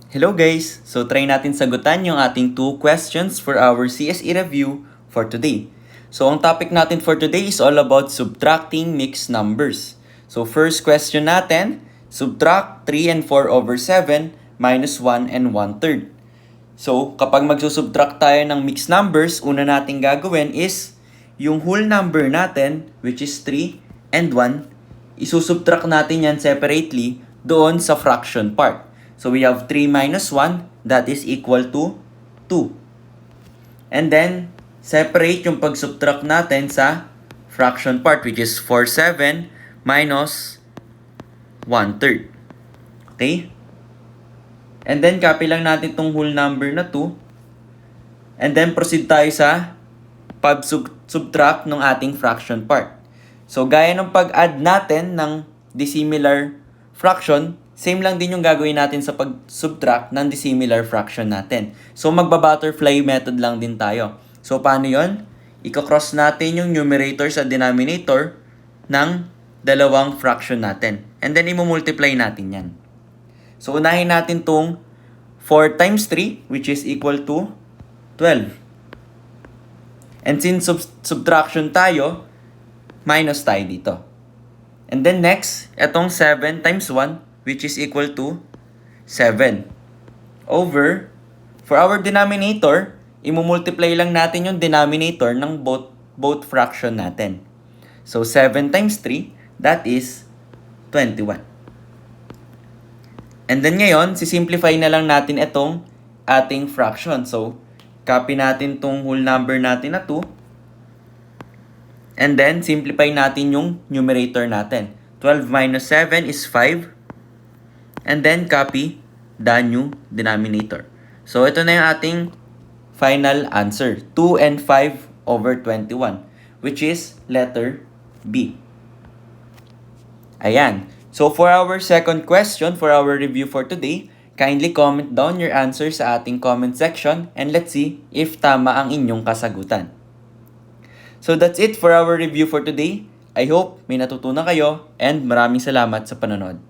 Hello guys! So try natin sagutan yung ating 2 questions for our CSE review for today. So ang topic natin for today is all about subtracting mixed numbers. So first question natin, subtract 3 and 4 over 7 minus 1 and 1/3. So kapag magsusubtract tayo ng mixed numbers, una nating gagawin is yung whole number natin, which is 3 and 1, isusubtract natin yan separately doon sa fraction part. So we have 3 minus 1, that is equal to 2. And then, separate yung pag-subtract natin sa fraction part, which is 4/7 minus 1/3. Okay? And then, copy lang natin itong whole number na 2. And then, proceed tayo sa pag-subtract ng ating fraction part. So, gaya ng pag-add natin ng dissimilar fraction, same lang din yung gagawin natin sa pag-subtract ng dissimilar fraction natin. So, magba-butterfly method lang din tayo. So, paano yon? Ika-cross natin yung numerator sa denominator ng dalawang fraction natin. And then, i-multiply natin yan. So, unahin natin tong 4 times 3, which is equal to 12. And since subtraction tayo, minus tayo dito. And then next, etong 7 times 1, which is equal to 7. Over, for our denominator, imumultiply lang natin yung denominator ng both fraction natin. So, 7 times 3, that is 21. And then ngayon, sisimplify na lang natin itong ating fraction. So, copy natin tong whole number natin na 2. And then, simplify natin yung numerator natin. 12 minus 7 is 5. And then, copy the new denominator. So, ito na yung ating final answer. 2 and 5 over 21, which is letter B. Ayan. So, for our second question, for our review for today, kindly comment down your answer sa ating comment section and let's see if tama ang inyong kasagutan. So, that's it for our review for today. I hope may natutunan kayo and maraming salamat sa panonood.